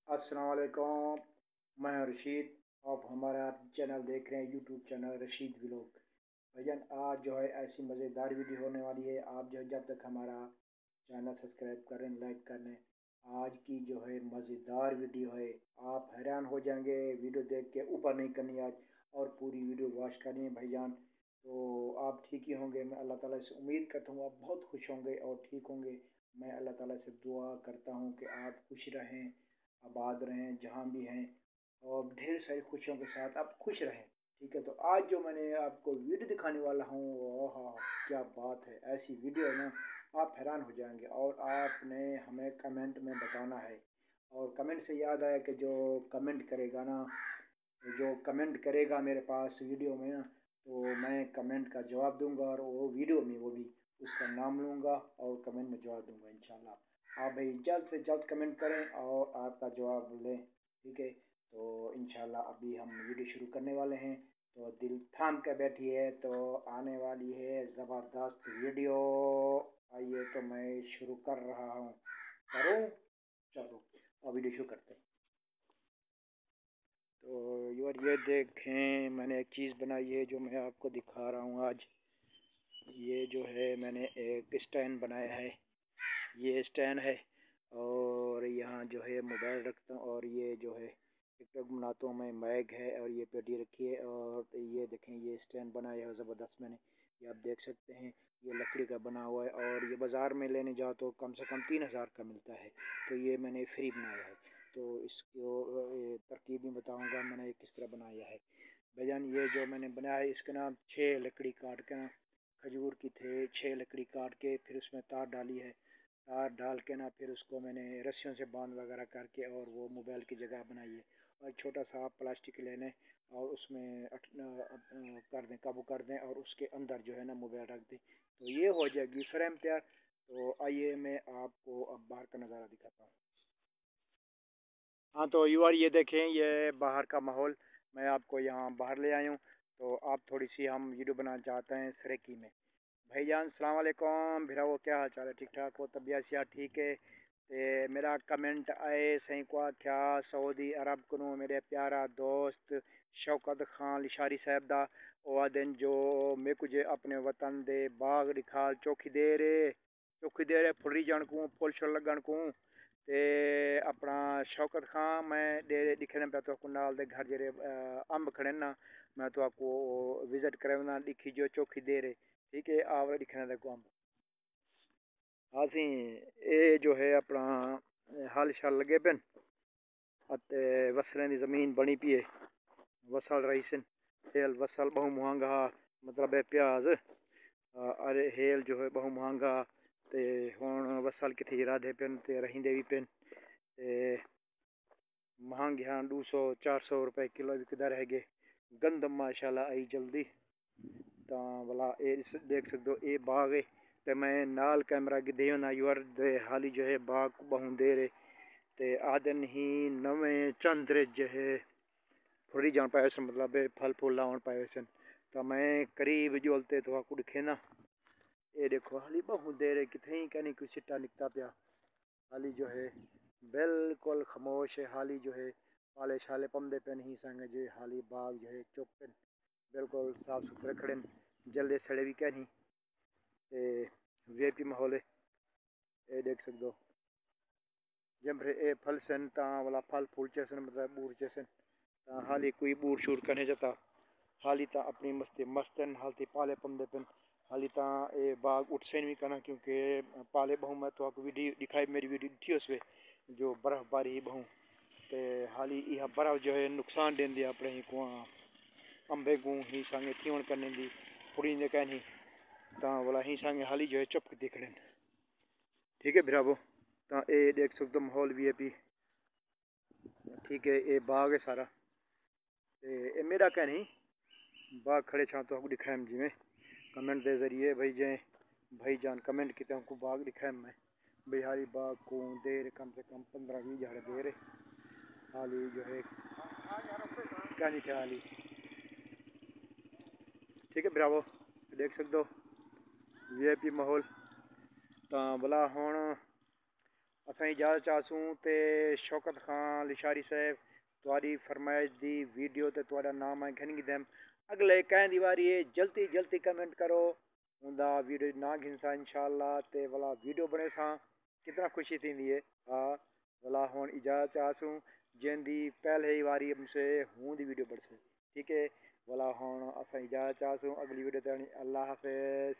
अस्सलाम वालेकुम। मैं हूं रशीद। आप हमारा चैनल देख रहे हैं, यूट्यूब चैनल रशीद व्लॉग। भाईजान आज जो है ऐसी मज़ेदार वीडियो होने वाली है। आप जो है जब तक हमारा चैनल सब्सक्राइब करें, लाइक करें, आज की जो है मज़ेदार वीडियो है। आप हैरान हो जाएंगे। वीडियो देख के ऊपर नहीं करनी आज, और पूरी वीडियो वॉच करनी है भाईजान। तो आप ठीक ही होंगे। मैं अल्लाह ताला से उम्मीद करता हूँ आप बहुत खुश होंगे और ठीक होंगे। मैं अल्लाह ताला से दुआ करता हूँ कि आप खुश रहें, आबाद रहें जहाँ भी हैं, और ढेर सारी खुशियों के साथ आप खुश रहें। ठीक है, तो आज जो मैंने आपको वीडियो दिखाने वाला हूँ, ओह क्या बात है। ऐसी वीडियो है ना, आप हैरान हो जाएंगे। और आपने हमें कमेंट में बताना है। और कमेंट से याद आया कि जो कमेंट करेगा ना, जो कमेंट करेगा मेरे पास वीडियो में ना, तो मैं कमेंट का जवाब दूंगा, और वो वीडियो में वो भी उसका नाम लूँगा और कमेंट में जवाब दूंगा इंशाल्लाह। आप भाई जल्द से जल्द कमेंट करें और आपका जवाब लें। ठीक है, तो इंशाल्लाह अभी हम वीडियो शुरू करने वाले हैं। तो दिल थाम कर बैठिए, तो आने वाली है ज़बरदस्त वीडियो। आइए, तो मैं शुरू कर रहा हूँ। करूँ? चलो अब वीडियो शुरू करते हैं। तो यार ये देखें, मैंने एक चीज़ बनाई है जो मैं आपको दिखा रहा हूँ आज। ये जो है मैंने एक स्टैंड बनाया है। ये स्टैंड है, और यहाँ जो है मोबाइल रखता हूँ, और ये जो है टिकटॉक बनाता हूँ मैं, मैग है, और ये पेटी रखी है। और ये देखें, ये स्टैंड बनाया है ज़बरदस्त मैंने। ये आप देख सकते हैं, ये लकड़ी का बना हुआ है, और ये बाज़ार में लेने जाओ तो कम से कम 3000 का मिलता है। तो ये मैंने फ्री बनाया है। तो इसको तरकीब भी बताऊँगा मैंने किस तरह बनाया है। भाईजान ये जो मैंने बनाया है, इसके ना 6 लकड़ी काट के ना, खजूर की थे, 6 लकड़ी काट के फिर उसमें तार डाली है। तार डाल के ना फिर उसको मैंने रस्सियों से बांध वगैरह करके, और वो मोबाइल की जगह बनाई है। और छोटा सा प्लास्टिक लेने, और उसमें कर दें, काबू कर दें, और उसके अंदर जो है ना मोबाइल रख दें, तो ये हो जाएगी फ्रेम तैयार। तो आइए मैं आपको अब बाहर का नज़ारा दिखाता हूँ। हाँ, तो यार ये देखें, ये बाहर का माहौल। मैं आपको यहाँ बाहर ले आया हूँ। तो आप थोड़ी सी हम वीडियो बनाना चाहते हैं सरेकी में। भाईजान सलाम वालेकुम। भिरा वो क्या हाल चाल है? ठीक ठाक हो? तबीयत सियात ठीक है? ते मेरा कमेंट आए सही को क्या सऊदी अरब को मेरे प्यारा दोस्त शौकत खान लिशारी साहब दा ओह दिन जो मैं कुछ अपने वतन दे बाग दिखाल चौकी दे रे फुरी जान को फुल शुल लगन को। ते अपना शौकत खान मैं डेरे दिखे पे तो नाल दे घर जेरे अंब खड़े ना, मैं तो आपको विजिट करे दिखी जो चौकी दे रे। ठीक है, आवरे दिखने देखो अंब असी ये जो है अपना हल शल लगे पेन, वसलें की जमीन बनी पी है। वसल रही सन हेल वसल बहु महंगा, मतलब है प्याज। अरे हेल जो है बहु महंगा। ते हुण वसल किथे राधे पेन ते रहींदे भी पेन। ते महंगे हाँ 200-400 रुपए किलो विकदा रह गए। गंदम माशाल्लाह आई जल्दी। तो भला ये देख सकते हो, ये बाग है। तो मैं नाल कैमरा की देना यूर दे हाली जो है बाग बहु दे रहे। ते आदन ही नवें चंद्र जो है थोड़ी जान पाए सन, मतलब फल फूल लाउन पाए सन। तो मैं करीब जोलते तो आपको दिखे ना, ये देखो हाली बहु दे रहे किथे ही कहनी कुछ सिट्टा निकता पिया। हाली जो है बिल्कुल खामोश है। हाली जो है पाले शाले पमदे पेन ही संग जो हाली बाग जो है चुप पेन, बिल्कुल साफ सुथरे खड़े जल्दे सड़े भी कहनी। ते वीआईपी माहौल है, ये देख सकते हो। जब ये फल सन ता वाला फल फूल चेसन, मतलब बूढ़ चेसन। हाली कोई बूढ़ शूढ़ करने जाता। हाली ता अपनी मस्ती मस्तन हालती पाले पमदे पेन। हाली ता ये बाग उठ से नहीं करना, क्योंकि पाले बहु मैं तो आपको वीडियो दिखाई, मेरी वीडियो थी उसमें जो बर्फबारी बहु। ते हाली यह बर्फ जो है नुकसान देंदी अपने ही को अंबे को ही संगे थीवण करने दी पुड़ी ने कहनी। ता वाला ही संगे हाली जो है चुप दिख रहे। ठीक है भरावो, तो ये देख सकते हो माहौल भी है भी। ठीक है, ये बाग है सारा। ये मेरा क्या नहीं, बाग खड़े छा तो आपको दिखाया जिमें कमेंट के जरिए भाई जान कमेंट किते हमको बाग दिखाया मैं बिहारी बाग को देर कम से कम 15-20 झाड़ दे रहे। हाली जो है क्या नहीं थे हाली। ठीक है ब्रावो, देख सकते हो वीआईपी माहौल। तो भला हुण اساں اجازت چاہسوں تے شوکت خان لشاری صاحب تہاڈی فرمائش دی ویڈیو تے تہاڈا نام ہے گھن دیم اگلے کہیں دی واری ہے جلدی جلدی کمنٹ کرو ہوندا ویڈیو نہ گھنسا انشاءاللہ تے والا ویڈیو بنے سا کتنا خوشی تھیندی ہے ہاں والا ہون اجازت چاہسوں جن دی پہلے ہی واری ہم سے ہون دی ویڈیو بڑھ سے ٹھیک ہے والا ہون اساں اجازت چاہسوں اگلی ویڈیو تے اللہ حافظ.